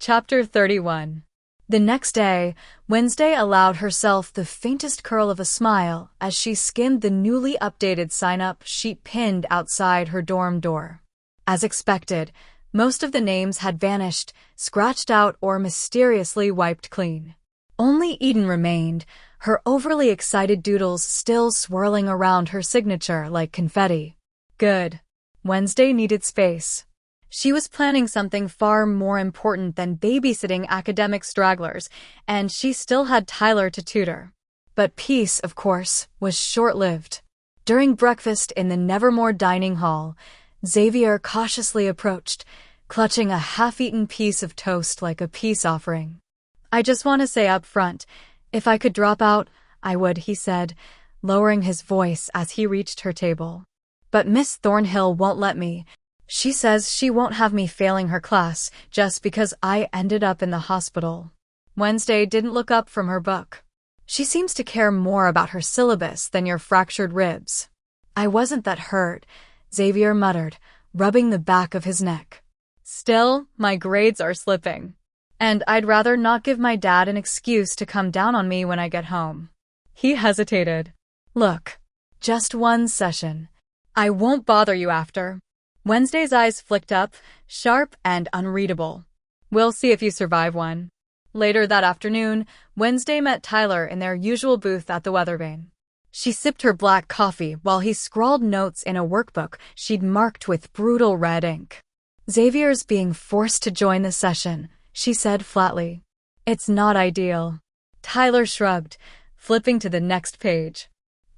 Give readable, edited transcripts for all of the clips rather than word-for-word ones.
Chapter 31. The next day, Wednesday allowed herself the faintest curl of a smile as she skimmed the newly updated sign-up sheet pinned outside her dorm door. As expected, most of the names had vanished, scratched out, or mysteriously wiped clean. Only Eden remained, her overly excited doodles still swirling around her signature like confetti. Good. Wednesday needed space. She was planning something far more important than babysitting academic stragglers, and she still had Tyler to tutor. But peace, of course, was short-lived. During breakfast in the Nevermore dining hall, Xavier cautiously approached, clutching a half-eaten piece of toast like a peace offering. "I just want to say up front, if I could drop out, I would," he said, lowering his voice as he reached her table. "But Miss Thornhill won't let me. She says she won't have me failing her class just because I ended up in the hospital." Wednesday didn't look up from her book. "She seems to care more about her syllabus than your fractured ribs." "I wasn't that hurt," Xavier muttered, rubbing the back of his neck. "Still, my grades are slipping. And I'd rather not give my dad an excuse to come down on me when I get home." He hesitated. "Look, just one session. I won't bother you after." Wednesday's eyes flicked up, sharp and unreadable. "We'll see if you survive one." Later that afternoon, Wednesday met Tyler in their usual booth at the Weathervane. She sipped her black coffee while he scrawled notes in a workbook she'd marked with brutal red ink. "Xavier's being forced to join the session," she said flatly. "It's not ideal." Tyler shrugged, flipping to the next page.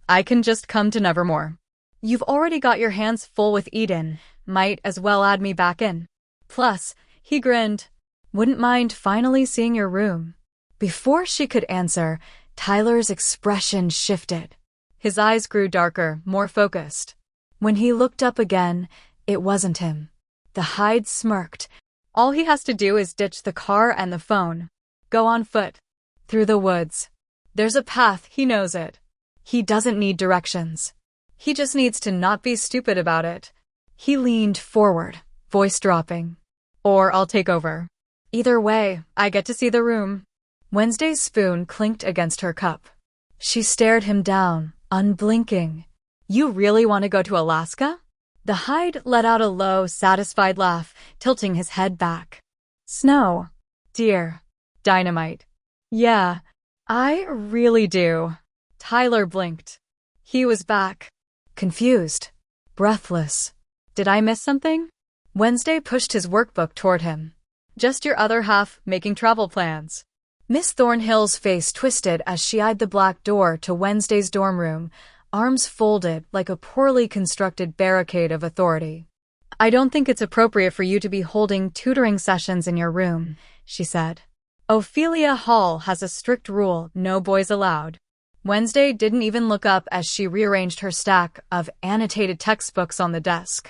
"I can just come to Nevermore. You've already got your hands full with Eden. Might as well add me back in. Plus," he grinned, "wouldn't mind finally seeing your room." Before she could answer, Tyler's expression shifted. His eyes grew darker, more focused. When he looked up again, it wasn't him. The hide smirked. "All he has to do is ditch the car and the phone. Go on foot. Through the woods. There's a path, he knows it. He doesn't need directions. He just needs to not be stupid about it." He leaned forward, voice dropping. "Or I'll take over. Either way, I get to see the room." Wednesday's spoon clinked against her cup. She stared him down, unblinking. "You really want to go to Alaska?" The hide let out a low, satisfied laugh, tilting his head back. "Snow, dear. Dynamite. Yeah, I really do." Tyler blinked. He was back. Confused. Breathless. "Did I miss something?" Wednesday pushed his workbook toward him. "Just your other half making travel plans." Miss Thornhill's face twisted as she eyed the black door to Wednesday's dorm room, arms folded like a poorly constructed barricade of authority. "I don't think it's appropriate for you to be holding tutoring sessions in your room," she said. "Ophelia Hall has a strict rule, no boys allowed." Wednesday didn't even look up as she rearranged her stack of annotated textbooks on the desk.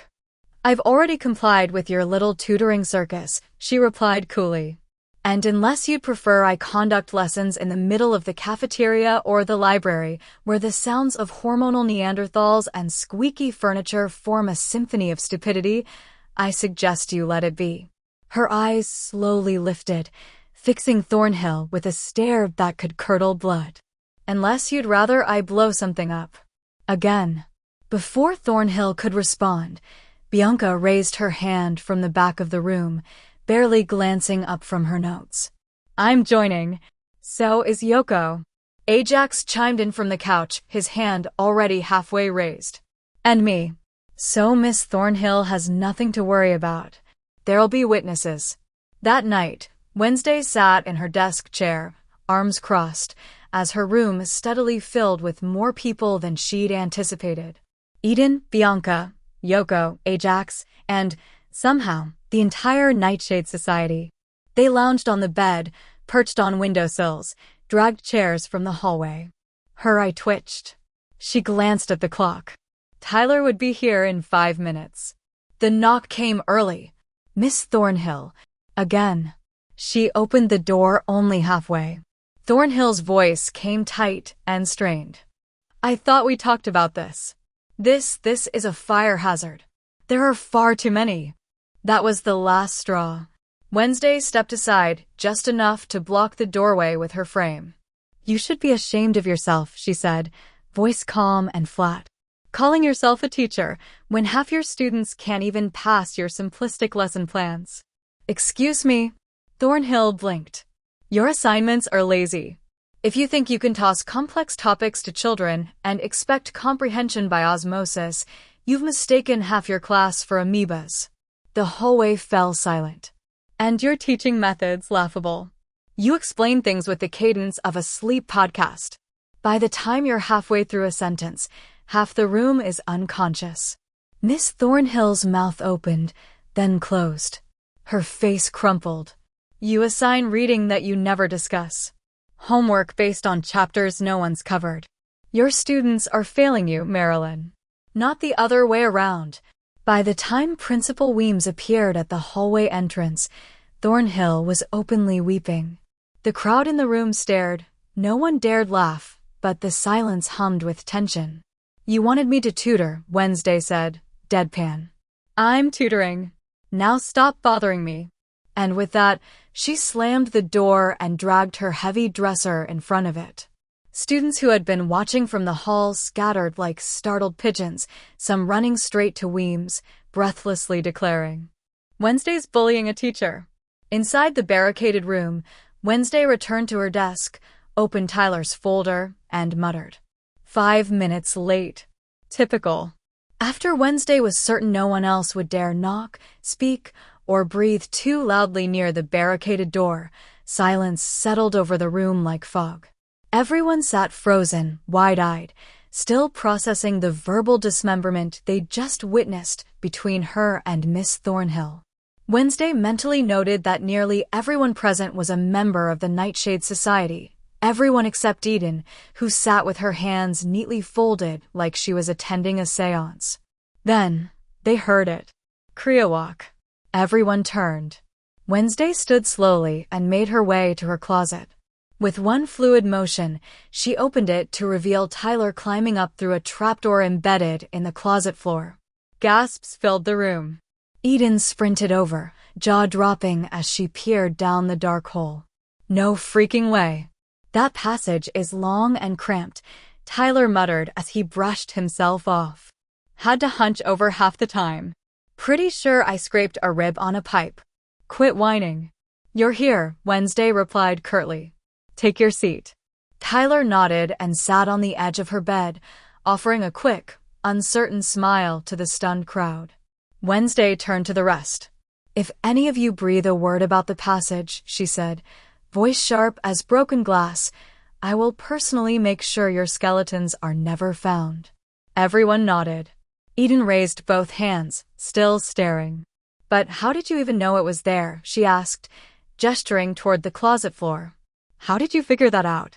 "I've already complied with your little tutoring circus," she replied coolly. "And unless you'd prefer I conduct lessons in the middle of the cafeteria or the library, where the sounds of hormonal Neanderthals and squeaky furniture form a symphony of stupidity, I suggest you let it be." Her eyes slowly lifted, fixing Thornhill with a stare that could curdle blood. "Unless you'd rather I blow something up." Again. Before Thornhill could respond, Bianca raised her hand from the back of the room, barely glancing up from her notes. "I'm joining. So is Yoko." Ajax chimed in from the couch, his hand already halfway raised. "And me. So Miss Thornhill has nothing to worry about. There'll be witnesses." That night, Wednesday sat in her desk chair, arms crossed, as her room steadily filled with more people than she'd anticipated. Eden, Bianca, Yoko, Ajax, and, somehow, the entire Nightshade Society. They lounged on the bed, perched on windowsills, dragged chairs from the hallway. Her eye twitched. She glanced at the clock. Tyler would be here in 5 minutes. The knock came early. Miss Thornhill. Again. She opened the door only halfway. Thornhill's voice came tight and strained. "I thought we talked about this. This is a fire hazard. There are far too many." That was the last straw. Wednesday stepped aside, just enough to block the doorway with her frame. "You should be ashamed of yourself," she said, voice calm and flat. "Calling yourself a teacher when half your students can't even pass your simplistic lesson plans." "Excuse me?" Thornhill blinked. "Your assignments are lazy. If you think you can toss complex topics to children and expect comprehension by osmosis, you've mistaken half your class for amoebas." The hallway fell silent. "And your teaching methods laughable. You explain things with the cadence of a sleep podcast. By the time you're halfway through a sentence, half the room is unconscious." Miss Thornhill's mouth opened, then closed. Her face crumpled. "You assign reading that you never discuss. Homework based on chapters no one's covered. Your students are failing you, Marilyn. Not the other way around." By the time Principal Weems appeared at the hallway entrance, Thornhill was openly weeping. The crowd in the room stared. No one dared laugh, but the silence hummed with tension. "You wanted me to tutor," Wednesday said, deadpan. "I'm tutoring. Now stop bothering me." And with that, she slammed the door and dragged her heavy dresser in front of it. Students who had been watching from the hall scattered like startled pigeons, some running straight to Weems, breathlessly declaring, "Wednesday's bullying a teacher." Inside the barricaded room, Wednesday returned to her desk, opened Tyler's folder, and muttered, "5 minutes late. Typical." After Wednesday was certain no one else would dare knock, speak, or breathe too loudly near the barricaded door, silence settled over the room like fog. Everyone sat frozen, wide-eyed, still processing the verbal dismemberment they'd just witnessed between her and Miss Thornhill. Wednesday mentally noted that nearly everyone present was a member of the Nightshade Society, everyone except Eden, who sat with her hands neatly folded like she was attending a seance. Then, they heard it. Kriawak. Everyone turned. Wednesday stood slowly and made her way to her closet. With one fluid motion, she opened it to reveal Tyler climbing up through a trapdoor embedded in the closet floor. Gasps filled the room. Eden sprinted over, jaw dropping as she peered down the dark hole. "No freaking way. That passage is long and cramped," Tyler muttered as he brushed himself off. "Had to hunch over half the time. Pretty sure I scraped a rib on a pipe." "Quit whining." "You're here," Wednesday replied curtly. "Take your seat." Tyler nodded and sat on the edge of her bed, offering a quick, uncertain smile to the stunned crowd. Wednesday turned to the rest. "If any of you breathe a word about the passage," she said, voice sharp as broken glass, "I will personally make sure your skeletons are never found." Everyone nodded. Eden raised both hands, still staring. "But how did you even know it was there?" she asked, gesturing toward the closet floor. "How did you figure that out?"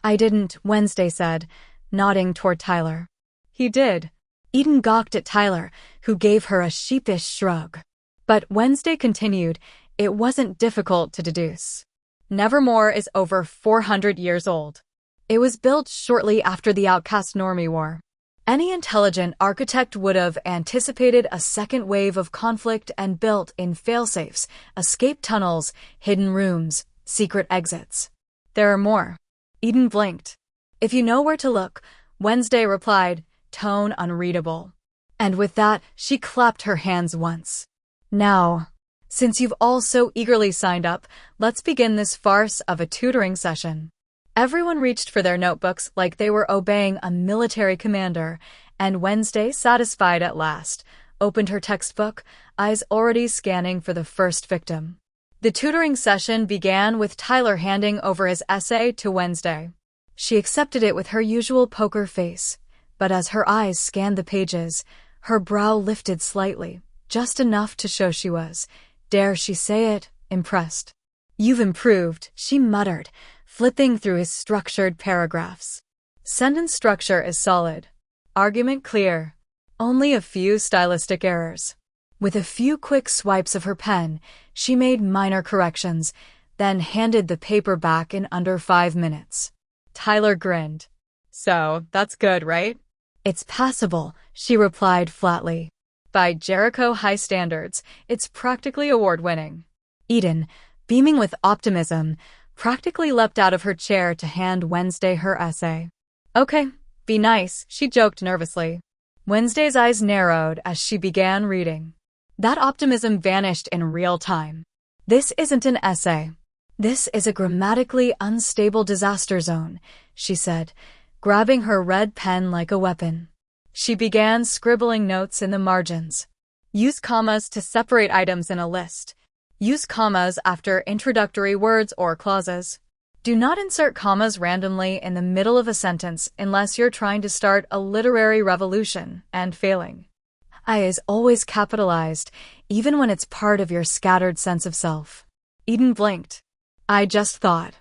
"I didn't," Wednesday said, nodding toward Tyler. "He did." Eden gawked at Tyler, who gave her a sheepish shrug. But Wednesday continued, "It wasn't difficult to deduce. Nevermore is over 400 years old. It was built shortly after the Outcast Normie War. Any intelligent architect would have anticipated a second wave of conflict and built in failsafes, escape tunnels, hidden rooms, secret exits. There are more." Eden blinked. "If you know where to look," Wednesday replied, tone unreadable. And with that, she clapped her hands once. "Now, since you've all so eagerly signed up, let's begin this farce of a tutoring session." Everyone reached for their notebooks like they were obeying a military commander, and Wednesday, satisfied at last, opened her textbook, eyes already scanning for the first victim. The tutoring session began with Tyler handing over his essay to Wednesday. She accepted it with her usual poker face, but as her eyes scanned the pages, her brow lifted slightly, just enough to show she was, dare she say it, impressed. "You've improved," she muttered, flipping through his structured paragraphs. Sentence structure is solid. Argument clear. Only a few stylistic errors. With a few quick swipes of her pen, she made minor corrections, then handed the paper back in under 5 minutes. Tyler grinned. "So, that's good, right?" "It's passable," she replied flatly. "By Jericho high standards, it's practically award-winning." Eden, beaming with optimism, practically leapt out of her chair to hand Wednesday her essay. Okay, be nice, she joked nervously. Wednesday's eyes narrowed as she began reading. That optimism vanished in real time. This isn't an essay. This is a grammatically unstable disaster zone, she said, grabbing her red pen like a weapon. She began scribbling notes in the margins. Use commas to separate items in a list. Use commas after introductory words or clauses. Do not insert commas randomly in the middle of a sentence unless you're trying to start a literary revolution and failing. I is always capitalized, even when it's part of your scattered sense of self. Eden blinked. I just thought.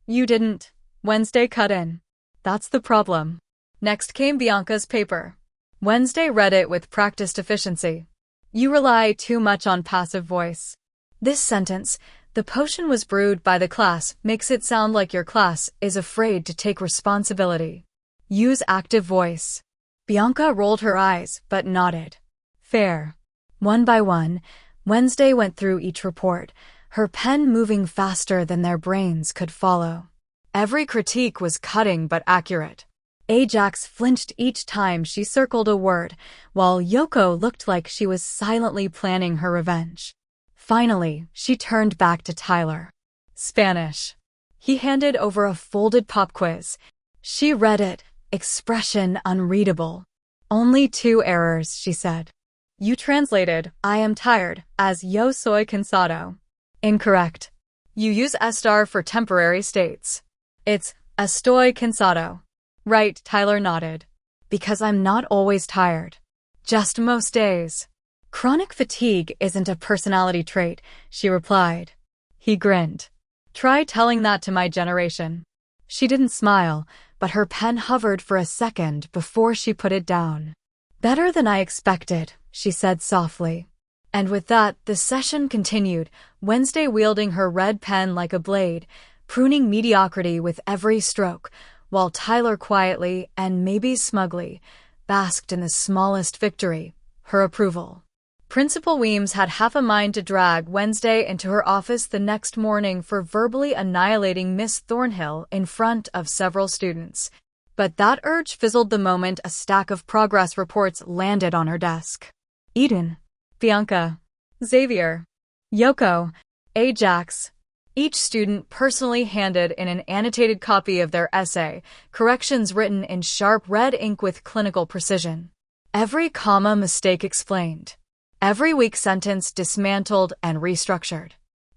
You didn't. Wednesday cut in. That's the problem. Next came Bianca's paper. Wednesday read it with practiced efficiency. You rely too much on passive voice. This sentence, the potion was brewed by the class, makes it sound like your class is afraid to take responsibility. Use active voice. Bianca rolled her eyes, but nodded. Fair. One by one, Wednesday went through each report, her pen moving faster than their brains could follow. Every critique was cutting but accurate. Ajax flinched each time she circled a word, while Yoko looked like she was silently planning her revenge. Finally, she turned back to Tyler. Spanish. He handed over a folded pop quiz. She read it, expression unreadable. Only 2 errors, she said. You translated, I am tired, as yo soy cansado. Incorrect. You use estar for temporary states. It's estoy cansado. Right, Tyler nodded. Because I'm not always tired. Just most days. Chronic fatigue isn't a personality trait, she replied. He grinned. Try telling that to my generation. She didn't smile, but her pen hovered for a second before she put it down. Better than I expected, she said softly. And with that, the session continued, Wednesday wielding her red pen like a blade, pruning mediocrity with every stroke, while Tyler quietly, and maybe smugly, basked in the smallest victory, her approval. Principal Weems had half a mind to drag Wednesday into her office the next morning for verbally annihilating Miss Thornhill in front of several students. But that urge fizzled the moment a stack of progress reports landed on her desk. Eden, Bianca, Xavier, Yoko, Ajax. Each student personally handed in an annotated copy of their essay, corrections written in sharp red ink with clinical precision. Every comma mistake explained. Every weak sentence dismantled and restructured.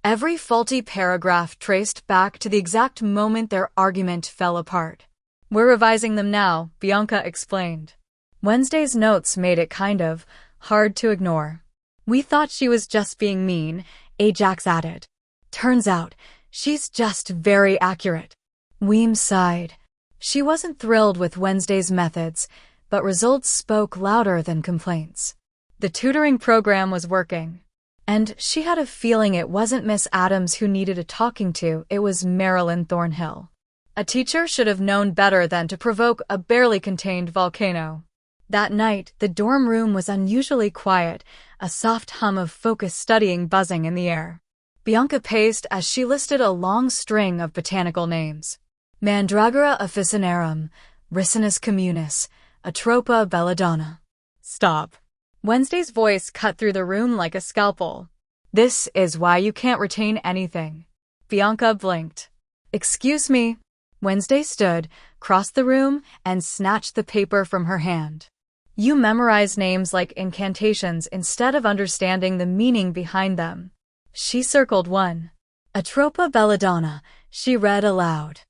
Every faulty paragraph traced back to the exact moment their argument fell apart. We're revising them now, Bianca explained. Wednesday's notes made it kind of hard to ignore. We thought she was just being mean, Ajax added. Turns out, she's just very accurate. Weems sighed. She wasn't thrilled with Wednesday's methods, but results spoke louder than complaints. The tutoring program was working. And she had a feeling it wasn't Miss Addams who needed a talking to, it was Marilyn Thornhill. A teacher should have known better than to provoke a barely contained volcano. That night, the dorm room was unusually quiet, a soft hum of focused studying buzzing in the air. Bianca paced as she listed a long string of botanical names. Mandragora officinarum, Ricinus communis, Atropa belladonna. Stop. Wednesday's voice cut through the room like a scalpel. This is why you can't retain anything. Bianca blinked. Excuse me. Wednesday stood, crossed the room, and snatched the paper from her hand. You memorize names like incantations instead of understanding the meaning behind them. She circled one. Atropa belladonna, she read aloud.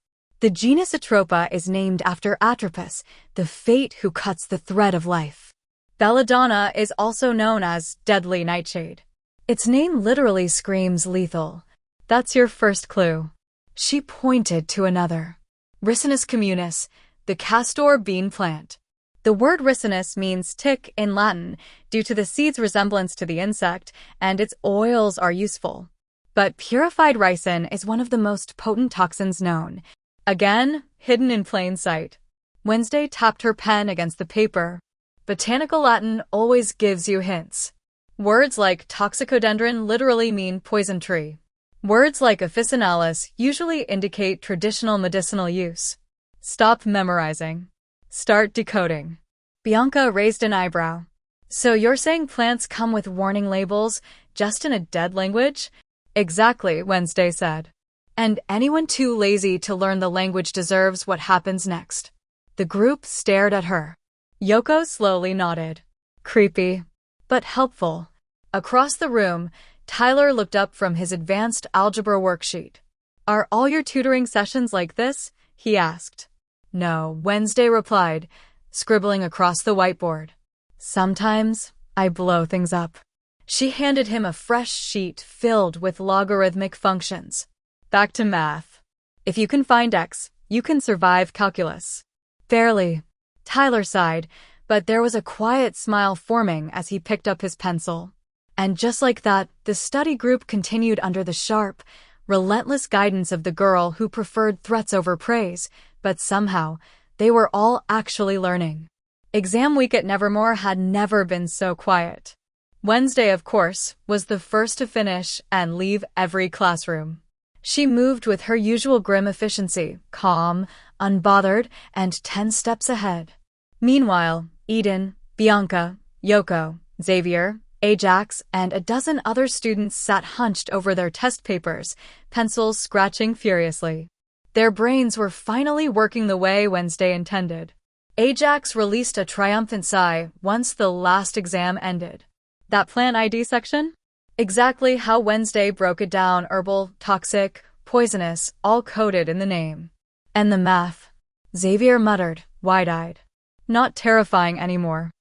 The genus Atropa is named after Atropos, the fate who cuts the thread of life. Belladonna is also known as deadly nightshade. Its name literally screams lethal. That's your first clue. She pointed to another. Ricinus communis, the castor bean plant. The word ricinus means tick in Latin due to the seed's resemblance to the insect, and its oils are useful. But purified ricin is one of the most potent toxins known. Again, hidden in plain sight. Wednesday tapped her pen against the paper. Botanical Latin always gives you hints. Words like toxicodendron literally mean poison tree. Words like officinalis usually indicate traditional medicinal use. Stop memorizing. Start decoding. Bianca raised an eyebrow. So you're saying plants come with warning labels, just in a dead language? Exactly, Wednesday said. And anyone too lazy to learn the language deserves what happens next. The group stared at her. Yoko slowly nodded. Creepy, but helpful. Across the room, Tyler looked up from his advanced algebra worksheet. Are all your tutoring sessions like this? He asked. No, Wednesday replied, scribbling across the whiteboard. Sometimes I blow things up. She handed him a fresh sheet filled with logarithmic functions. Back to math. If you can find x, you can survive calculus. Barely. Tyler sighed, but there was a quiet smile forming as he picked up his pencil. And just like that, the study group continued under the sharp, relentless guidance of the girl who preferred threats over praise, but somehow, they were all actually learning. Exam week at Nevermore had never been so quiet. Wednesday, of course, was the first to finish and leave every classroom. She moved with her usual grim efficiency, calm, unbothered, and 10 steps ahead. Meanwhile, Eden, Bianca, Yoko, Xavier, Ajax, and a dozen other students sat hunched over their test papers, pencils scratching furiously. Their brains were finally working the way Wednesday intended. Ajax released a triumphant sigh once the last exam ended. That plant ID section? Exactly how Wednesday broke it down: herbal, toxic, poisonous, all coded in the name. And the math? Xavier muttered, wide-eyed. Not terrifying anymore.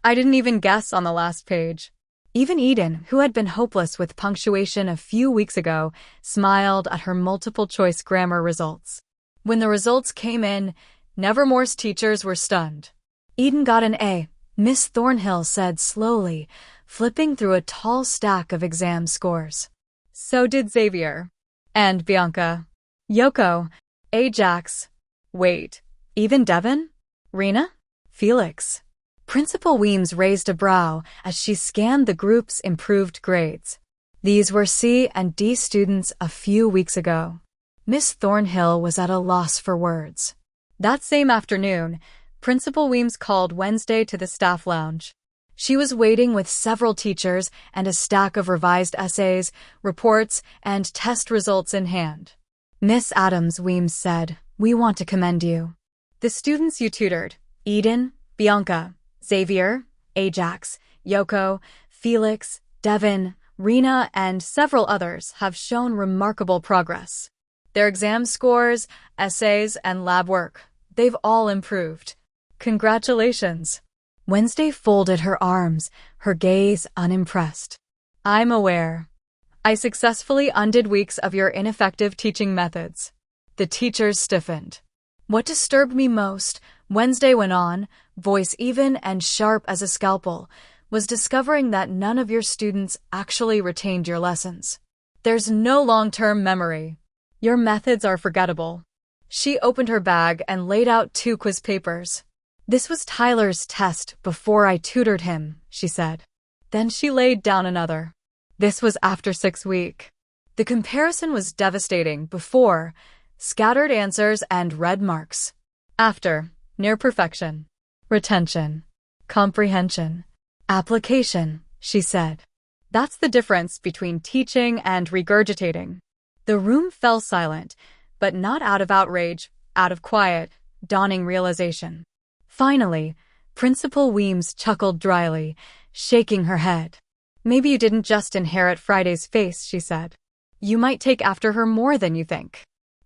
I didn't even guess on the last page. Even Eden, who had been hopeless with punctuation a few weeks ago, smiled at her multiple-choice grammar results. When the results came in, Nevermore's teachers were stunned. Eden got an A, Miss Thornhill said slowly, flipping through a tall stack of exam scores. So did Xavier. And Bianca. Yoko. Ajax. Wait, even Devin? Rena? Felix? Principal Weems raised a brow as she scanned the group's improved grades. These were C and D students a few weeks ago. Miss Thornhill was at a loss for words. That same afternoon, Principal Weems called Wednesday to the staff lounge. She was waiting with several teachers and a stack of revised essays, reports, and test results in hand. Miss Addams, Weems said, we want to commend you. The students you tutored, Eden, Bianca, Xavier, Ajax, Yoko, Felix, Devin, Rena, and several others have shown remarkable progress. Their exam scores, essays, and lab work, they've all improved. Congratulations. Wednesday folded her arms, her gaze unimpressed. I'm aware. I successfully undid weeks of your ineffective teaching methods. The teachers stiffened. What disturbed me most, Wednesday went on, voice even and sharp as a scalpel, was discovering that none of your students actually retained your lessons. There's no long-term memory. Your methods are forgettable. She opened her bag and laid out 2 quiz papers. This was Tyler's test before I tutored him, she said. Then she laid down another. This was after 6 weeks. The comparison was devastating. Before, scattered answers and red marks. After, near perfection. Retention. Comprehension. Application, she said. That's the difference between teaching and regurgitating. The room fell silent, but not out of outrage, out of quiet, dawning realization. Finally, Principal Weems chuckled dryly, shaking her head. Maybe you didn't just inherit Friday's face, she said. You might take after her more than you think.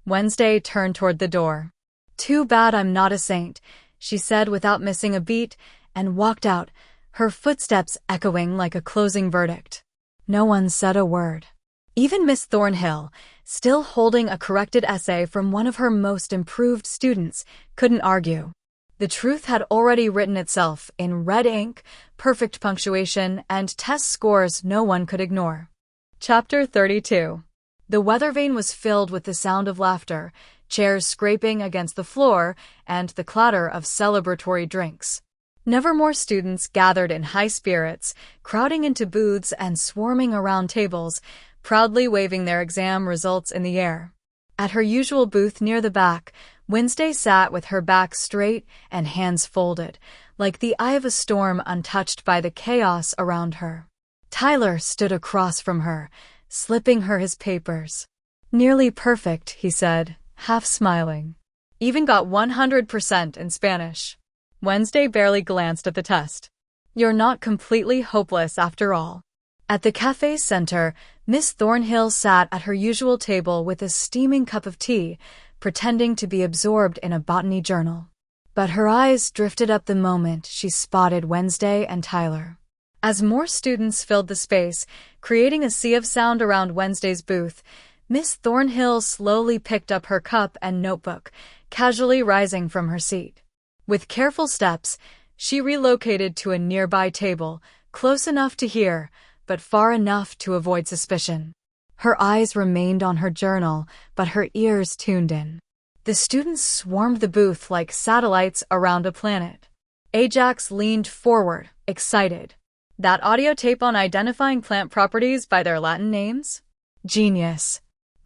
Wednesday turned toward the door. Too bad I'm not a saint, she said without missing a beat, and walked out, her footsteps echoing like a closing verdict. No one said a word. Even Miss Thornhill, still holding a corrected essay from one of her most improved students, couldn't argue. The truth had already written itself in red ink, perfect punctuation, and test scores no one could ignore. Chapter 32. The weather vane was filled with the sound of laughter, chairs scraping against the floor, and the clatter of celebratory drinks. Nevermore students gathered in high spirits, crowding into booths and swarming around tables, proudly waving their exam results in the air. At her usual booth near the back, Wednesday sat with her back straight and hands folded, like the eye of a storm untouched by the chaos around her. Tyler stood across from her, slipping her his papers. "Nearly perfect," he said, half smiling. "Even got 100% in Spanish." Wednesday barely glanced at the test. "You're not completely hopeless after all." At the cafe center, Miss Thornhill sat at her usual table with a steaming cup of tea, pretending to be absorbed in a botany journal. But her eyes drifted up the moment she spotted Wednesday and Tyler. As more students filled the space, creating a sea of sound around Wednesday's booth, Miss Thornhill slowly picked up her cup and notebook, casually rising from her seat. With careful steps, she relocated to a nearby table, close enough to hear, but far enough to avoid suspicion. Her eyes remained on her journal, but her ears tuned in. The students swarmed the booth like satellites around a planet. Ajax leaned forward, excited. "That audio tape on identifying plant properties by their Latin names? Genius.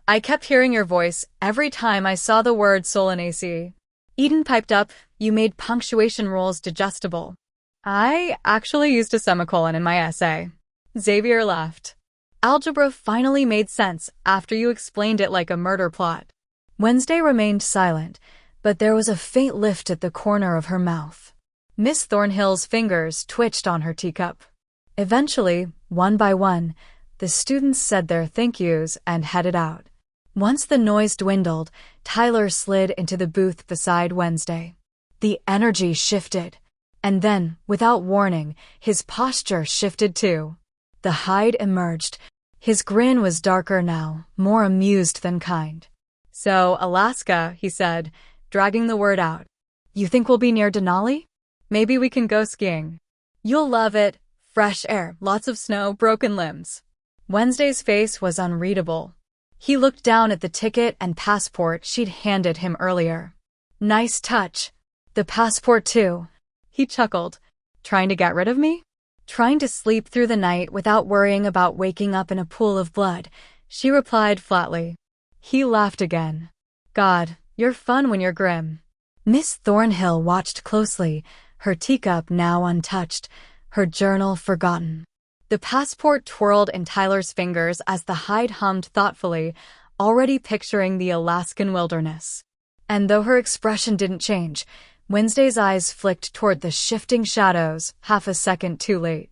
I kept hearing your voice every time I saw the word Solanaceae." Eden piped up, "You made punctuation rules digestible." "I actually used a semicolon in my essay." Xavier laughed. "Algebra finally made sense after you explained it like a murder plot." Wednesday remained silent, but there was a faint lift at the corner of her mouth. Miss Thornhill's fingers twitched on her teacup. Eventually, one by one, the students said their thank yous and headed out. Once the noise dwindled, Tyler slid into the booth beside Wednesday. The energy shifted, and then, without warning, his posture shifted too. The hide emerged. His grin was darker now, more amused than kind. "So, Alaska," he said, dragging the word out. "You think we'll be near Denali? Maybe we can go skiing." "You'll love it. Fresh air, lots of snow, broken limbs." Wednesday's face was unreadable. He looked down at the ticket and passport she'd handed him earlier. "Nice touch. The passport too." He chuckled. "Trying to get rid of me?" "Trying to sleep through the night without worrying about waking up in a pool of blood," she replied flatly. He laughed again. "God, you're fun when you're grim." Miss Thornhill watched closely, her teacup now untouched, her journal forgotten. The passport twirled in Tyler's fingers as the hide hummed thoughtfully, already picturing the Alaskan wilderness. And though her expression didn't change, Wednesday's eyes flicked toward the shifting shadows, half a second too late.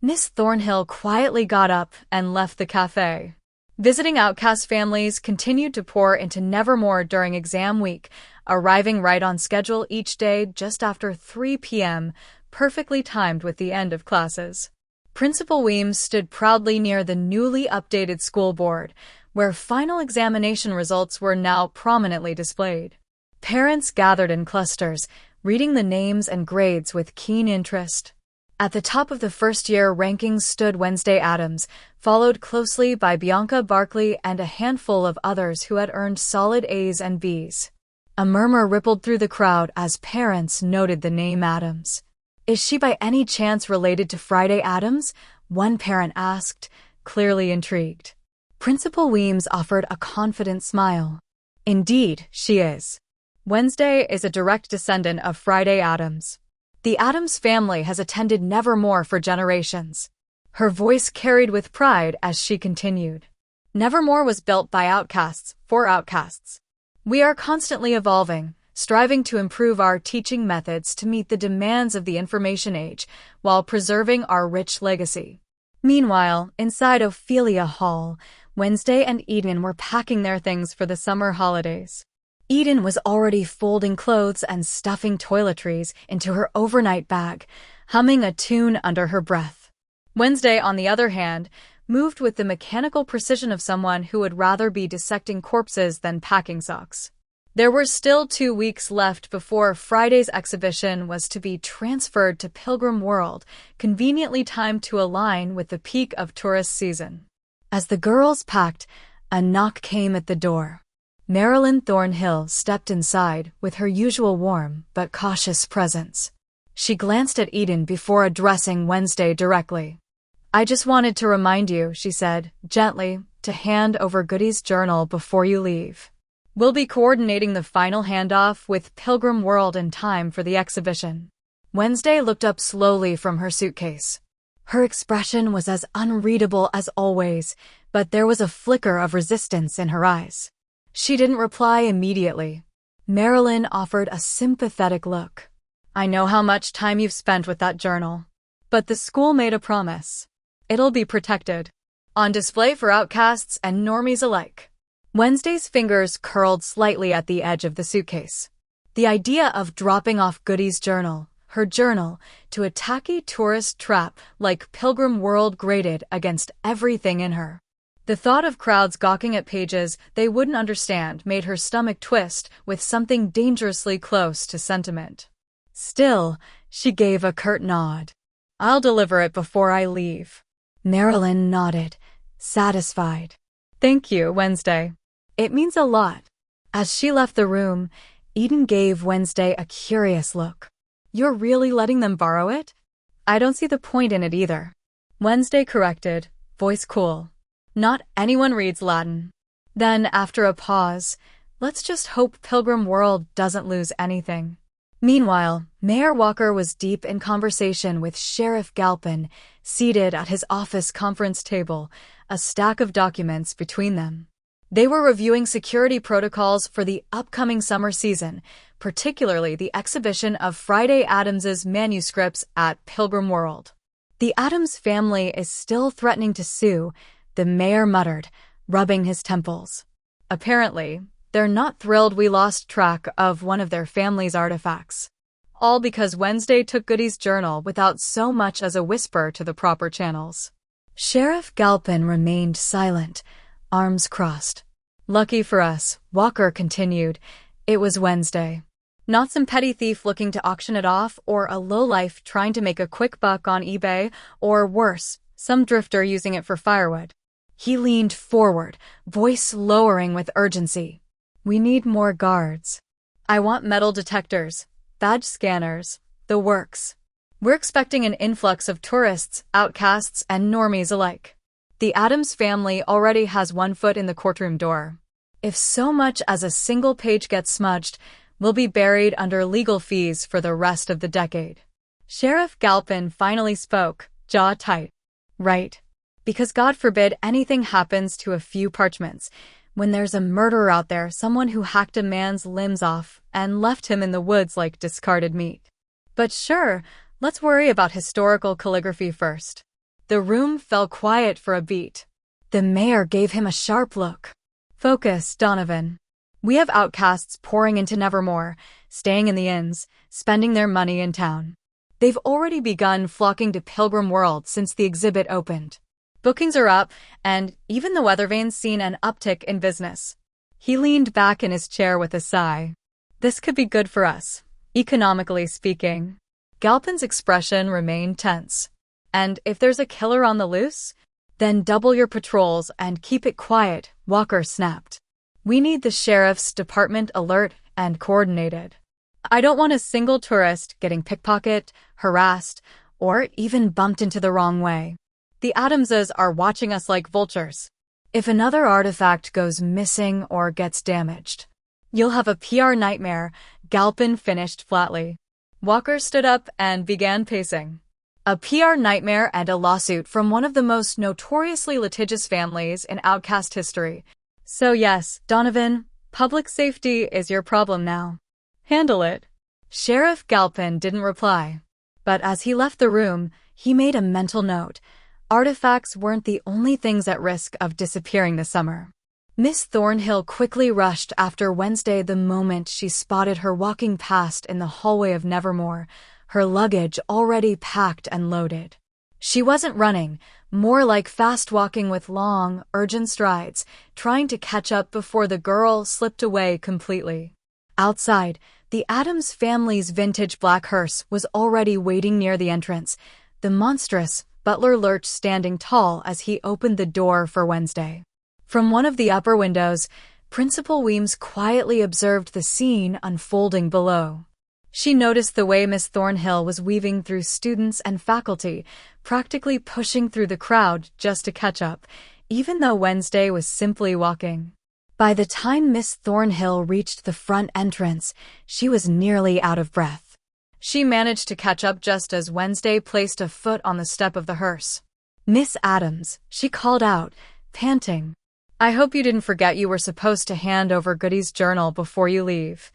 Miss Thornhill quietly got up and left the cafe. Visiting outcast families continued to pour into Nevermore during exam week, arriving right on schedule each day just after 3 p.m., perfectly timed with the end of classes. Principal Weems stood proudly near the newly updated school board, where final examination results were now prominently displayed. Parents gathered in clusters, reading the names and grades with keen interest. At the top of the first-year rankings stood Wednesday Addams, followed closely by Bianca Barkley and a handful of others who had earned solid A's and B's. A murmur rippled through the crowd as parents noted the name Addams. "Is she by any chance related to Friday Addams?" one parent asked, clearly intrigued. Principal Weems offered a confident smile. "Indeed, she is. Wednesday is a direct descendant of Friday Addams. The Addams family has attended Nevermore for generations." Her voice carried with pride as she continued. "Nevermore was built by outcasts, for outcasts. We are constantly evolving, striving to improve our teaching methods to meet the demands of the information age while preserving our rich legacy." Meanwhile, inside Ophelia Hall, Wednesday and Eden were packing their things for the summer holidays. Eden was already folding clothes and stuffing toiletries into her overnight bag, humming a tune under her breath. Wednesday, on the other hand, moved with the mechanical precision of someone who would rather be dissecting corpses than packing socks. There were still 2 weeks left before Friday's exhibition was to be transferred to Pilgrim World, conveniently timed to align with the peak of tourist season. As the girls packed, a knock came at the door. Marilyn Thornhill stepped inside with her usual warm but cautious presence. She glanced at Eden before addressing Wednesday directly. "I just wanted to remind you," she said, gently, to hand over Goody's journal before you leave. We'll be coordinating the final handoff with Pilgrim World in time for the exhibition." Wednesday looked up slowly from her suitcase. Her expression was as unreadable as always, but there was a flicker of resistance in her eyes. She didn't reply immediately. Marilyn offered a sympathetic look. "I know how much time you've spent with that journal, but the school made a promise. It'll be protected. On display for outcasts and normies alike." Wednesday's fingers curled slightly at the edge of the suitcase. The idea of dropping off Goody's journal, her journal, to a tacky tourist trap like Pilgrim World grated against everything in her. The thought of crowds gawking at pages they wouldn't understand made her stomach twist with something dangerously close to sentiment. Still, she gave a curt nod. "I'll deliver it before I leave." Marilyn nodded, satisfied. "Thank you, Wednesday. It means a lot." As she left the room, Eden gave Wednesday a curious look. "You're really letting them borrow it?" "I don't see the point in it either," Wednesday corrected, voice cool. "Not anyone reads Latin." Then, after a pause, "Let's just hope Pilgrim World doesn't lose anything." Meanwhile, Mayor Walker was deep in conversation with Sheriff Galpin, seated at his office conference table, a stack of documents between them. They were reviewing security protocols for the upcoming summer season, particularly the exhibition of Wednesday Addams's manuscripts at Pilgrim World. "The Addams family is still threatening to sue," the mayor muttered, rubbing his temples. "Apparently, they're not thrilled we lost track of one of their family's artifacts. All because Wednesday took Goody's journal without so much as a whisper to the proper channels." Sheriff Galpin remained silent, arms crossed. "Lucky for us," Walker continued, "it was Wednesday. Not some petty thief looking to auction it off, or a lowlife trying to make a quick buck on eBay, or worse, some drifter using it for firewood." He leaned forward, voice lowering with urgency. "We need more guards. I want metal detectors, badge scanners, the works. We're expecting an influx of tourists, outcasts, and normies alike. The Addams family already has one foot in the courtroom door. If so much as a single page gets smudged, we'll be buried under legal fees for the rest of the decade." Sheriff Galpin finally spoke, jaw tight. "Right. Because God forbid anything happens to a few parchments. When there's a murderer out there, someone who hacked a man's limbs off and left him in the woods like discarded meat. But sure, let's worry about historical calligraphy first." The room fell quiet for a beat. The mayor gave him a sharp look. "Focus, Donovan. We have outcasts pouring into Nevermore, staying in the inns, spending their money in town. They've already begun flocking to Pilgrim World since the exhibit opened. Bookings are up, and even the Weathervane's seen an uptick in business." He leaned back in his chair with a sigh. "This could be good for us, economically speaking." Galpin's expression remained tense. "And if there's a killer on the loose, then double your patrols and keep it quiet," Walker snapped. "We need the sheriff's department alert and coordinated. I don't want a single tourist getting pickpocketed, harassed, or even bumped into the wrong way. The Addamses are watching us like vultures. If another artifact goes missing or gets damaged, you'll have a PR nightmare," Galpin finished flatly. Walker stood up and began pacing. "A PR nightmare and a lawsuit from one of the most notoriously litigious families in outcast history. So yes, Donovan, public safety is your problem now. Handle it." Sheriff Galpin didn't reply. But as he left the room, he made a mental note. Artifacts weren't the only things at risk of disappearing this summer. Miss Thornhill quickly rushed after Wednesday the moment she spotted her walking past in the hallway of Nevermore, her luggage already packed and loaded. She wasn't running, more like fast walking with long, urgent strides, trying to catch up before the girl slipped away completely. Outside, the Addams family's vintage black hearse was already waiting near the entrance, the monstrous butler lurch standing tall as he opened the door for Wednesday. From one of the upper windows, Principal Weems quietly observed the scene unfolding below. She noticed the way Miss Thornhill was weaving through students and faculty, practically pushing through the crowd just to catch up, even though Wednesday was simply walking. By the time Miss Thornhill reached the front entrance, she was nearly out of breath. She managed to catch up just as Wednesday placed a foot on the step of the hearse. "Miss Addams," she called out, panting. "I hope you didn't forget you were supposed to hand over Goody's journal before you leave."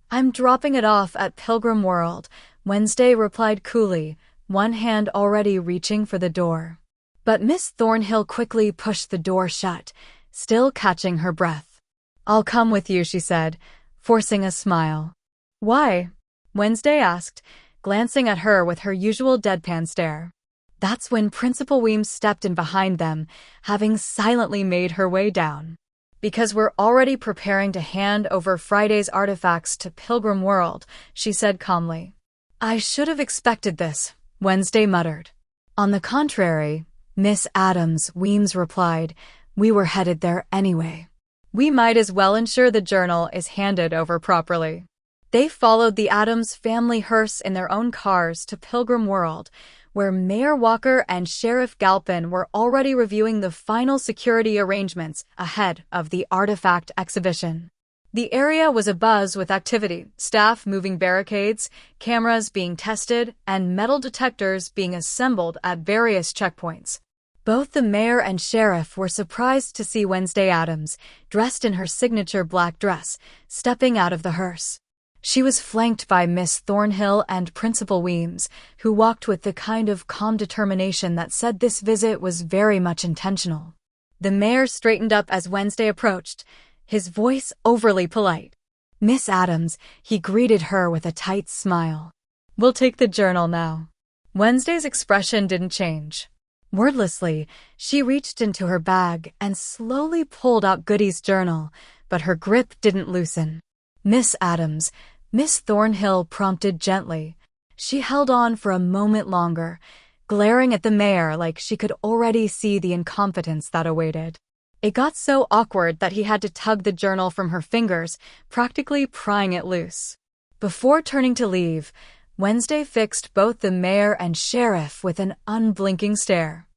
"I'm dropping it off at Pilgrim World," Wednesday replied coolly, one hand already reaching for the door. But Miss Thornhill quickly pushed the door shut, still catching her breath. "I'll come with you," she said, forcing a smile. "Why?" Wednesday asked, glancing at her with her usual deadpan stare. That's when Principal Weems stepped in behind them, having silently made her way down. "Because we're already preparing to hand over Friday's artifacts to Pilgrim World," she said calmly. "I should have expected this," Wednesday muttered. "On the contrary, Miss Addams," Weems replied, "we were headed there anyway. We might as well ensure the journal is handed over properly." They followed the Addams family hearse in their own cars to Pilgrim World, where Mayor Walker and Sheriff Galpin were already reviewing the final security arrangements ahead of the artifact exhibition. The area was abuzz with activity, staff moving barricades, cameras being tested, and metal detectors being assembled at various checkpoints. Both the mayor and sheriff were surprised to see Wednesday Addams, dressed in her signature black dress, stepping out of the hearse. She was flanked by Miss Thornhill and Principal Weems, who walked with the kind of calm determination that said this visit was very much intentional. The mayor straightened up as Wednesday approached, his voice overly polite. "Miss Addams," he greeted her with a tight smile. "We'll take the journal now." Wednesday's expression didn't change. Wordlessly, she reached into her bag and slowly pulled out Goody's journal, but her grip didn't loosen. "Miss Addams," Miss Thornhill prompted gently. She held on for a moment longer, glaring at the mayor like she could already see the incompetence that awaited. It got so awkward that he had to tug the journal from her fingers, practically prying it loose. Before turning to leave, Wednesday fixed both the mayor and sheriff with an unblinking stare.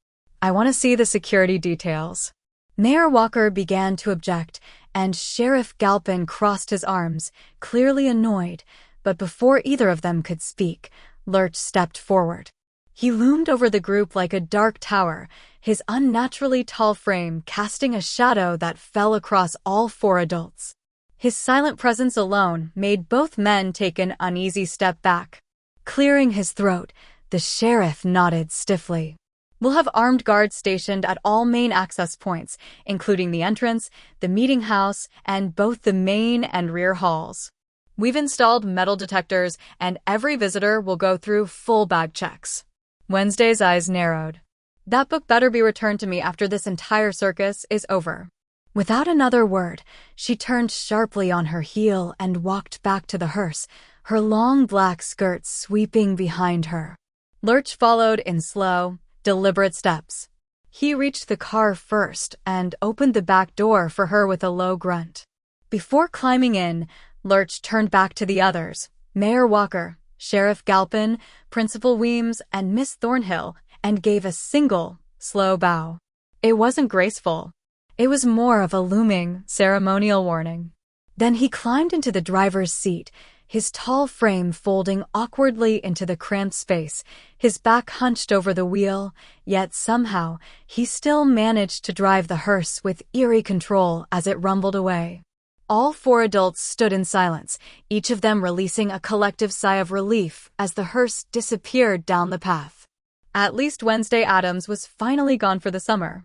"I want to see the security details." Mayor Walker began to object, and Sheriff Galpin crossed his arms, clearly annoyed, but before either of them could speak, Lurch stepped forward. He loomed over the group like a dark tower, his unnaturally tall frame casting a shadow that fell across all four adults. His silent presence alone made both men take an uneasy step back. Clearing his throat, the sheriff nodded stiffly. "We'll have armed guards stationed at all main access points, including the entrance, the meeting house, and both the main and rear halls. We've installed metal detectors, and every visitor will go through full bag checks." Wednesday's eyes narrowed. "That book better be returned to me after this entire circus is over." Without another word, she turned sharply on her heel and walked back to the hearse, her long black skirt sweeping behind her. Lurch followed in slow, deliberate steps. He reached the car first and opened the back door for her with a low grunt. Before climbing in, Lurch turned back to the others, Mayor Walker, Sheriff Galpin, Principal Weems, and Miss Thornhill, and gave a single, slow bow. It wasn't graceful. It was more of a looming, ceremonial warning. Then he climbed into the driver's seat, his tall frame folding awkwardly into the cramped space, his back hunched over the wheel, yet somehow he still managed to drive the hearse with eerie control as it rumbled away. All four adults stood in silence, each of them releasing a collective sigh of relief as the hearse disappeared down the path. At least Wednesday Addams was finally gone for the summer.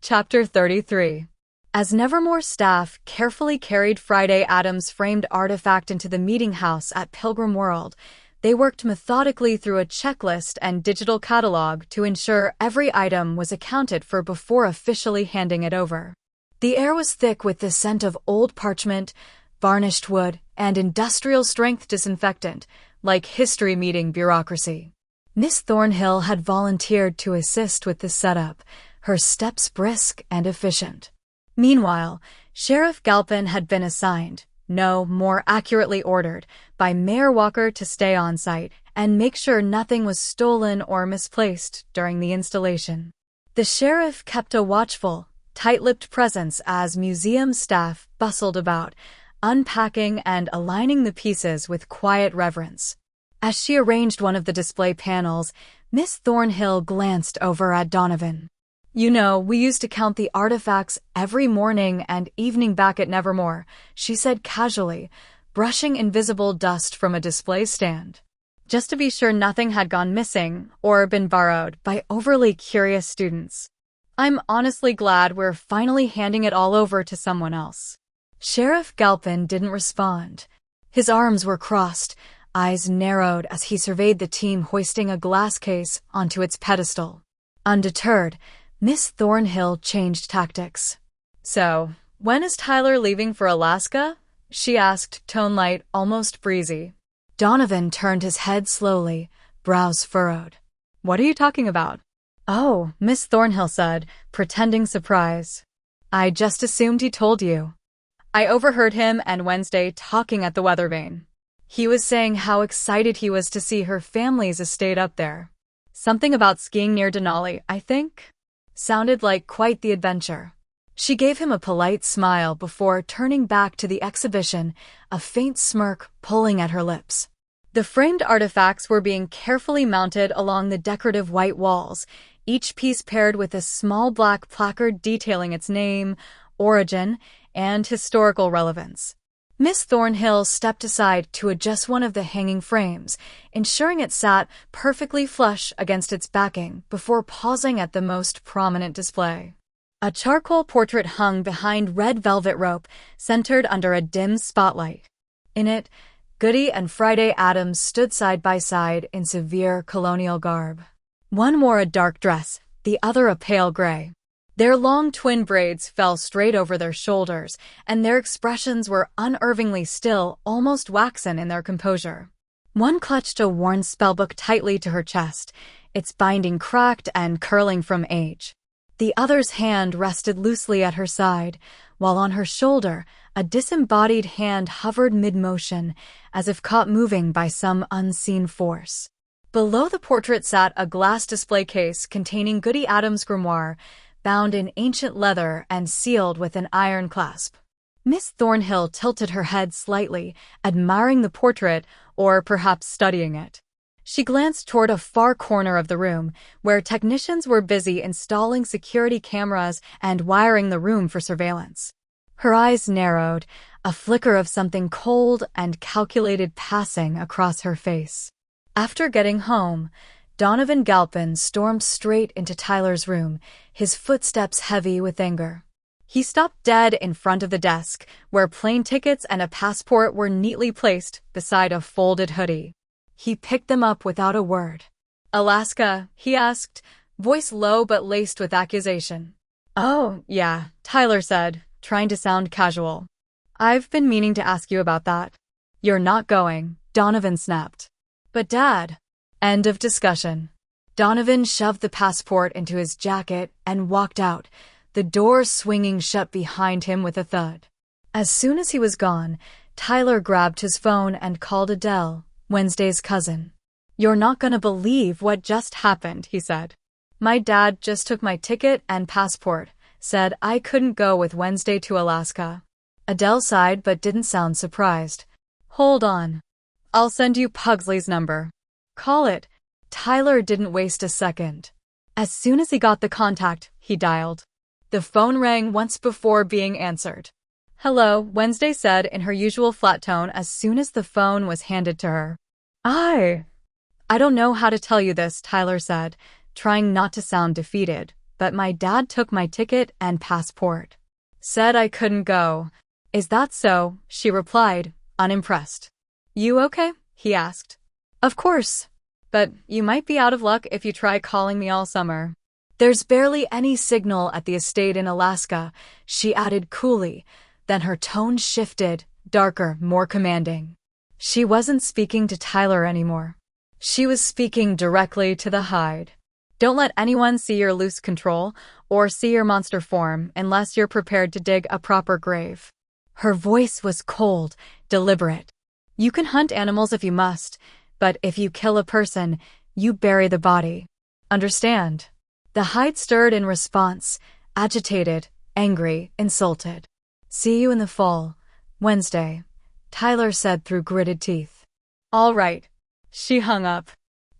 Chapter 33. As Nevermore staff carefully carried Friday Addams' framed artifact into the meeting house at Pilgrim World, they worked methodically through a checklist and digital catalog to ensure every item was accounted for before officially handing it over. The air was thick with the scent of old parchment, varnished wood, and industrial-strength disinfectant, like history-meeting bureaucracy. Miss Thornhill had volunteered to assist with the setup, her steps brisk and efficient. Meanwhile, Sheriff Galpin had been assigned, no, more accurately ordered, by Mayor Walker to stay on site and make sure nothing was stolen or misplaced during the installation. The sheriff kept a watchful, tight-lipped presence as museum staff bustled about, unpacking and aligning the pieces with quiet reverence. As she arranged one of the display panels, Miss Thornhill glanced over at Donovan. "You know, we used to count the artifacts every morning and evening back at Nevermore," she said casually, brushing invisible dust from a display stand, just to be sure nothing had gone missing or been borrowed by overly curious students. "I'm honestly glad we're finally handing it all over to someone else." Sheriff Galpin didn't respond. His arms were crossed, eyes narrowed as he surveyed the team hoisting a glass case onto its pedestal. Undeterred, Miss Thornhill changed tactics. "So, when is Tyler leaving for Alaska?" she asked, tone light, almost breezy. Donovan turned his head slowly, brows furrowed. "What are you talking about?" "Oh," Miss Thornhill said, pretending surprise. "I just assumed he told you. I overheard him and Wednesday talking at the weather vane. He was saying how excited he was to see her family's estate up there. Something about skiing near Denali, I think. Sounded like quite the adventure." She gave him a polite smile before turning back to the exhibition, a faint smirk pulling at her lips. The framed artifacts were being carefully mounted along the decorative white walls, each piece paired with a small black placard detailing its name, origin, and historical relevance. Miss Thornhill stepped aside to adjust one of the hanging frames, ensuring it sat perfectly flush against its backing before pausing at the most prominent display. A charcoal portrait hung behind red velvet rope, centered under a dim spotlight. In it, Goody and Wednesday Addams stood side by side in severe colonial garb. One wore a dark dress, the other a pale gray. Their long twin braids fell straight over their shoulders, and their expressions were unnervingly still, almost waxen in their composure. One clutched a worn spellbook tightly to her chest, its binding cracked and curling from age. The other's hand rested loosely at her side, while on her shoulder a disembodied hand hovered mid-motion, as if caught moving by some unseen force. Below the portrait sat a glass display case containing Goody Addams' grimoire, bound in ancient leather and sealed with an iron clasp. Miss Thornhill tilted her head slightly, admiring the portrait, or perhaps studying it. She glanced toward a far corner of the room, where technicians were busy installing security cameras and wiring the room for surveillance. Her eyes narrowed, a flicker of something cold and calculated passing across her face. After getting home, Donovan Galpin stormed straight into Tyler's room, his footsteps heavy with anger. He stopped dead in front of the desk, where plane tickets and a passport were neatly placed beside a folded hoodie. He picked them up without a word. "Alaska?" he asked, voice low but laced with accusation. "Oh, yeah," Tyler said, trying to sound casual. "I've been meaning to ask you about that." "You're not going," Donovan snapped. "But Dad..." End of discussion. Donovan shoved the passport into his jacket and walked out, the door swinging shut behind him with a thud. As soon as he was gone, Tyler grabbed his phone and called Adele, Wednesday's cousin. "You're not gonna believe what just happened," he said. "My dad just took my ticket and passport, said I couldn't go with Wednesday to Alaska." Adele sighed but didn't sound surprised. "Hold on. I'll send you Pugsley's number. Call it." Tyler didn't waste a second. As soon as he got the contact, he dialed. The phone rang once before being answered. "Hello," Wednesday said in her usual flat tone as soon as the phone was handed to her. I don't know how to tell you this," Tyler said, trying not to sound defeated, "but my dad took my ticket and passport. Said I couldn't go." "Is that so?" she replied, unimpressed. "You okay?" he asked. "Of course. But you might be out of luck if you try calling me all summer. There's barely any signal at the estate in Alaska," she added coolly, then her tone shifted, darker, more commanding. She wasn't speaking to Tyler anymore. She was speaking directly to the hide. "Don't let anyone see your loose control or see your monster form unless you're prepared to dig a proper grave." Her voice was cold, deliberate. "You can hunt animals if you must, but if you kill a person, you bury the body. Understand?" The hide stirred in response, agitated, angry, insulted. "See you in the fall, Wednesday," Tyler said through gritted teeth. "All right." She hung up.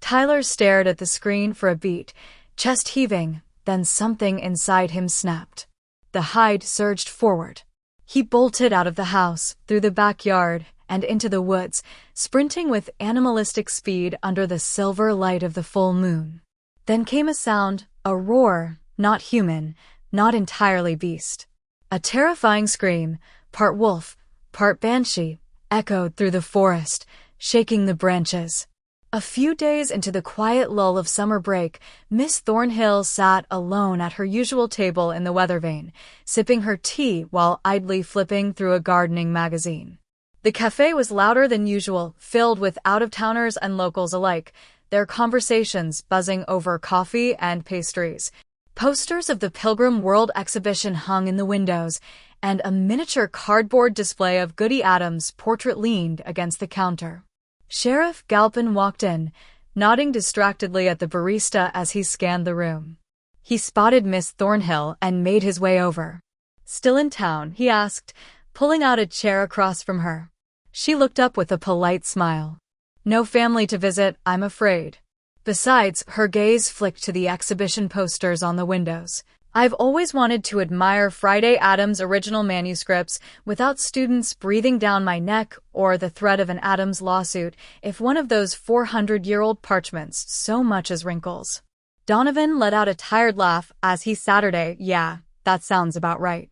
Tyler stared at the screen for a beat, chest heaving, then something inside him snapped. The hide surged forward. He bolted out of the house, through the backyard, and into the woods, sprinting with animalistic speed under the silver light of the full moon. Then came a sound, a roar, not human, not entirely beast. A terrifying scream, part wolf, part banshee, echoed through the forest, shaking the branches. A few days into the quiet lull of summer break, Miss Thornhill sat alone at her usual table in the weather vane, sipping her tea while idly flipping through a gardening magazine. The cafe was louder than usual, filled with out-of-towners and locals alike, their conversations buzzing over coffee and pastries. Posters of the Pilgrim World exhibition hung in the windows, and a miniature cardboard display of Goody Addams' portrait leaned against the counter. Sheriff Galpin walked in, nodding distractedly at the barista as he scanned the room. He spotted Miss Thornhill and made his way over. "Still in town?" he asked, pulling out a chair across from her. She looked up with a polite smile. "No family to visit, I'm afraid." Besides, her gaze flicked to the exhibition posters on the windows. "I've always wanted to admire Wednesday Addams' original manuscripts without students breathing down my neck or the threat of an Addams lawsuit if one of those 400-year-old parchments so much as wrinkles." Donovan let out a tired laugh as he Saturday, "Yeah, that sounds about right."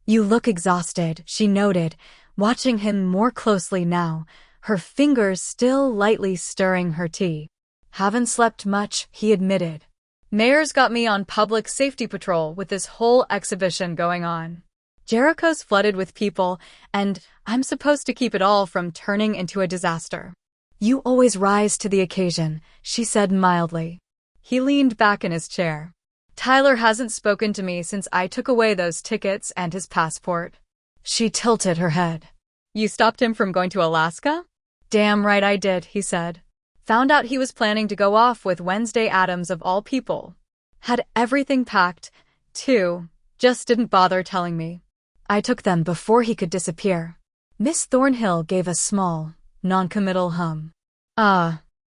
"You look exhausted," she noted, watching him more closely now, her fingers still lightly stirring her tea. "Haven't slept much," he admitted. "Mayor's got me on public safety patrol with this whole exhibition going on. Jericho's flooded with people, and I'm supposed to keep it all from turning into a disaster." "You always rise to the occasion," she said mildly. He leaned back in his chair. "Tyler hasn't spoken to me since I took away those tickets and his passport." She tilted her head. "You stopped him from going to Alaska?" "Damn right I did," he said. "Found out he was planning to go off with Wednesday Addams of all people. Had everything packed, too, just didn't bother telling me. I took them before he could disappear." Miss Thornhill gave a small, noncommittal hum.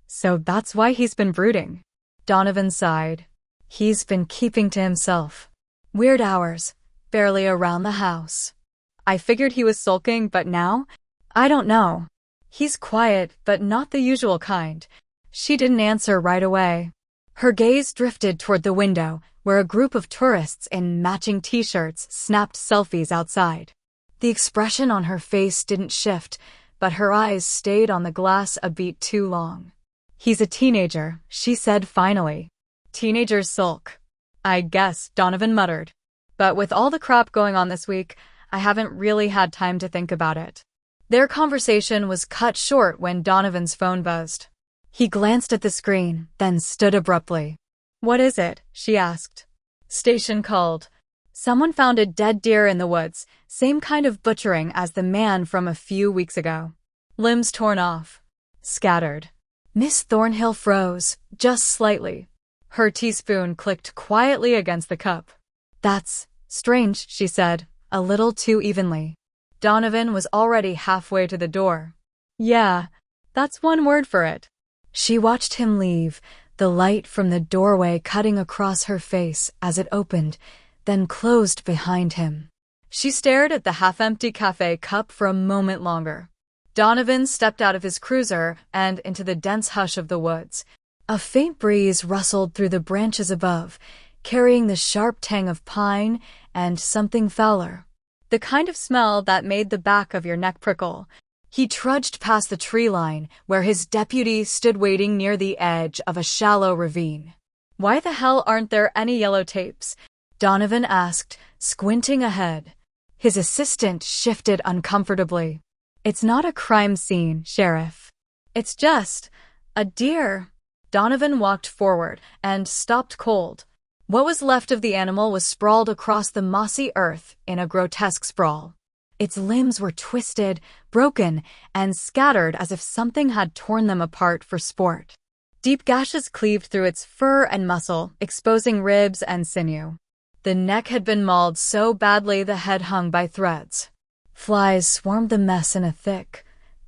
So that's why he's been brooding." Donovan sighed. "He's been keeping to himself. Weird hours, barely around the house. I figured he was sulking, but now? I don't know. He's quiet, but not the usual kind." She didn't answer right away. Her gaze drifted toward the window, where a group of tourists in matching t-shirts snapped selfies outside. The expression on her face didn't shift, but her eyes stayed on the glass a beat too long. "He's a teenager," she said finally. "Teenagers sulk, I guess," Donovan muttered. "But with all the crap going on this week, I haven't really had time to think about it." Their conversation was cut short when Donovan's phone buzzed. He glanced at the screen, then stood abruptly. "What is it?" she asked. Station called. "Someone found a dead deer in the woods, same kind of butchering as the man from a few weeks ago. Limbs torn off. Scattered." Miss Thornhill froze, just slightly. Her teaspoon clicked quietly against the cup. "That's strange," she said, a little too evenly. Donovan was already halfway to the door. "Yeah, that's one word for it." She watched him leave, the light from the doorway cutting across her face as it opened, then closed behind him. She stared at the half-empty cafe cup for a moment longer. Donovan stepped out of his cruiser and into the dense hush of the woods. A faint breeze rustled through the branches above, carrying the sharp tang of pine and something fouler. The kind of smell that made the back of your neck prickle. He trudged past the tree line, where his deputy stood waiting near the edge of a shallow ravine. "Why the hell aren't there any yellow tapes?" Donovan asked, squinting ahead. His assistant shifted uncomfortably. "It's not a crime scene, Sheriff. It's just a deer." Donovan walked forward and stopped cold. What was left of the animal was sprawled across the mossy earth in a grotesque sprawl. Its limbs were twisted, broken, and scattered as if something had torn them apart for sport. Deep gashes cleaved through its fur and muscle, exposing ribs and sinew. The neck had been mauled so badly the head hung by threads. Flies swarmed the mess in a thick,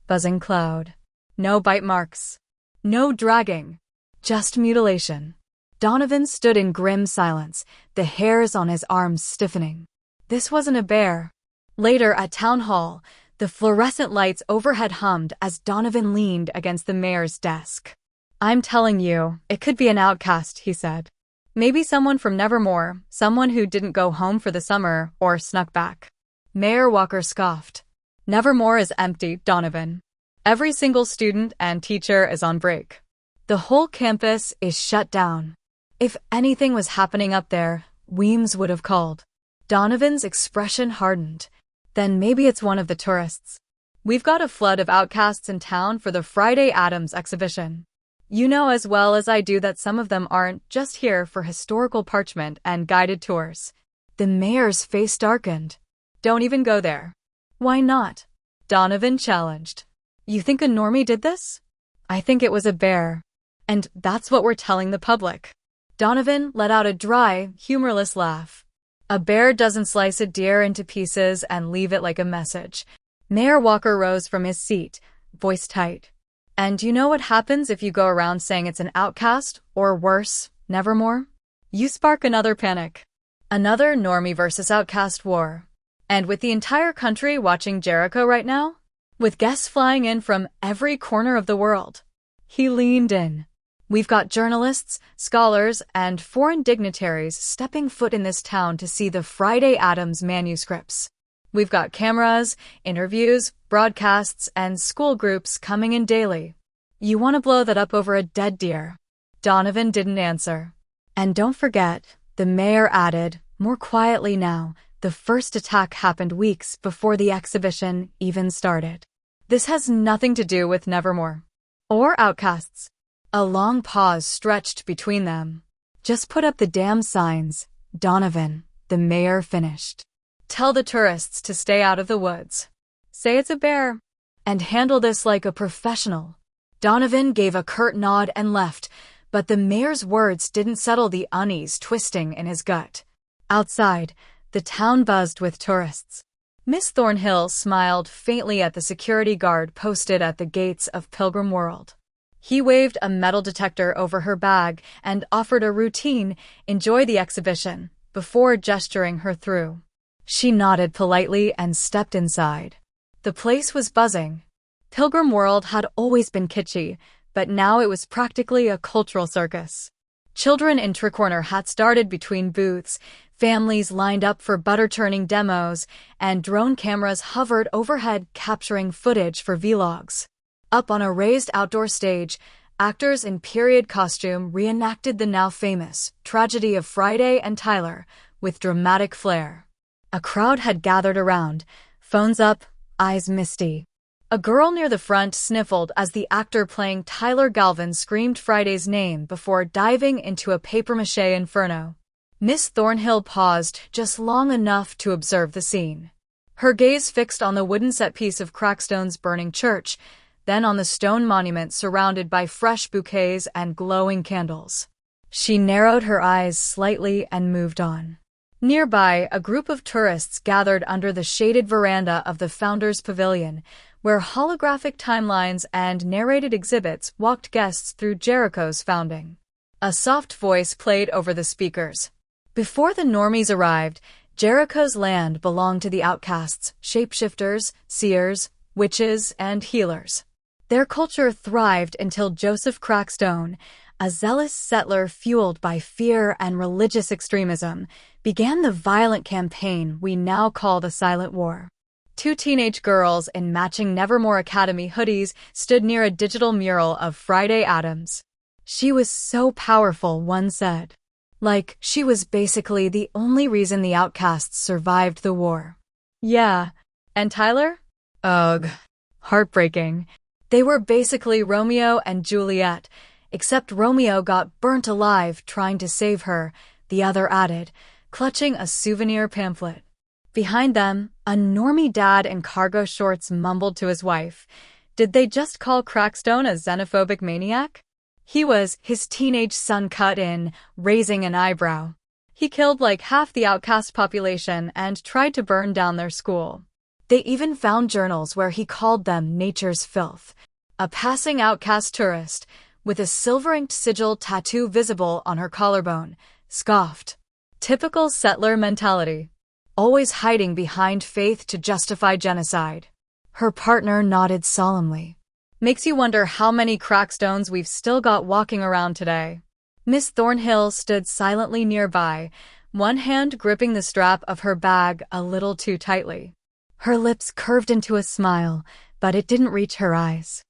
buzzing cloud. No bite marks. No dragging. Just mutilation. Donovan stood in grim silence, the hairs on his arms stiffening. This wasn't a bear. Later at town hall, the fluorescent lights overhead hummed as Donovan leaned against the mayor's desk. "I'm telling you, it could be an outcast," he said. "Maybe someone from Nevermore, someone who didn't go home for the summer or snuck back." Mayor Walker scoffed. "Nevermore is empty, Donovan. Every single student and teacher is on break. The whole campus is shut down. If anything was happening up there, Weems would have called." Donovan's expression hardened. "Then maybe it's one of the tourists. We've got a flood of outcasts in town for the Wednesday Addams exhibition. You know as well as I do that some of them aren't just here for historical parchment and guided tours." The mayor's face darkened. "Don't even go there." "Why not?" Donovan challenged. "You think a normie did this?" "I think it was a bear. And that's what we're telling the public." Donovan let out a dry, humorless laugh. "A bear doesn't slice a deer into pieces and leave it like a message." Mayor Walker rose from his seat, voice tight. "And you know what happens if you go around saying it's an outcast, or worse, Nevermore? You spark another panic. Another normie versus outcast war. And with the entire country watching Jericho right now? With guests flying in from every corner of the world." He leaned in. "We've got journalists, scholars, and foreign dignitaries stepping foot in this town to see the Wednesday Addams manuscripts. We've got cameras, interviews, broadcasts, and school groups coming in daily. You want to blow that up over a dead deer?" Donovan didn't answer. "And don't forget," the mayor added, more quietly now, "the first attack happened weeks before the exhibition even started. This has nothing to do with Nevermore. Or outcasts." A long pause stretched between them. "Just put up the damn signs, Donovan," the mayor finished. "Tell the tourists to stay out of the woods. Say it's a bear. And handle this like a professional." Donovan gave a curt nod and left, but the mayor's words didn't settle the unease twisting in his gut. Outside, the town buzzed with tourists. Miss Thornhill smiled faintly at the security guard posted at the gates of Pilgrim World. He waved a metal detector over her bag and offered a routine, "Enjoy the exhibition," before gesturing her through. She nodded politely and stepped inside. The place was buzzing. Pilgrim World had always been kitschy, but now it was practically a cultural circus. Children in tricorner hats darted between booths, families lined up for butter-churning demos, and drone cameras hovered overhead capturing footage for vlogs. Up on a raised outdoor stage, actors in period costume reenacted the now famous tragedy of Friday and Tyler with dramatic flair. A crowd had gathered around, phones up, eyes misty. A girl near the front sniffled as the actor playing Tyler Galpin screamed Friday's name before diving into a papier-mâché inferno. Miss Thornhill paused just long enough to observe the scene. Her gaze fixed on the wooden set piece of Crackstone's burning church, then on the stone monument surrounded by fresh bouquets and glowing candles. She narrowed her eyes slightly and moved on. Nearby, a group of tourists gathered under the shaded veranda of the Founders Pavilion, where holographic timelines and narrated exhibits walked guests through Jericho's founding. A soft voice played over the speakers. Before the normies arrived, Jericho's land belonged to the outcasts, shapeshifters, seers, witches, and healers. Their culture thrived until Joseph Crackstone, a zealous settler fueled by fear and religious extremism, began the violent campaign we now call the Silent War. Two teenage girls in matching Nevermore Academy hoodies stood near a digital mural of Wednesday Addams. "She was so powerful," one said. "Like, she was basically the only reason the outcasts survived the war." "Yeah. And Tyler? Ugh. Heartbreaking. They were basically Romeo and Juliet, except Romeo got burnt alive trying to save her," the other added, clutching a souvenir pamphlet. Behind them, a normie dad in cargo shorts mumbled to his wife. Did they just call Crackstone a xenophobic maniac? He was, his teenage son cut in, raising an eyebrow. He killed like half the outcast population and tried to burn down their school. They even found journals where he called them nature's filth. A passing outcast tourist, with a silver-inked sigil tattoo visible on her collarbone, scoffed. Typical settler mentality. Always hiding behind faith to justify genocide. Her partner nodded solemnly. Makes you wonder how many crackstones we've still got walking around today. Miss Thornhill stood silently nearby, one hand gripping the strap of her bag a little too tightly. Her lips curved into a smile, but it didn't reach her eyes.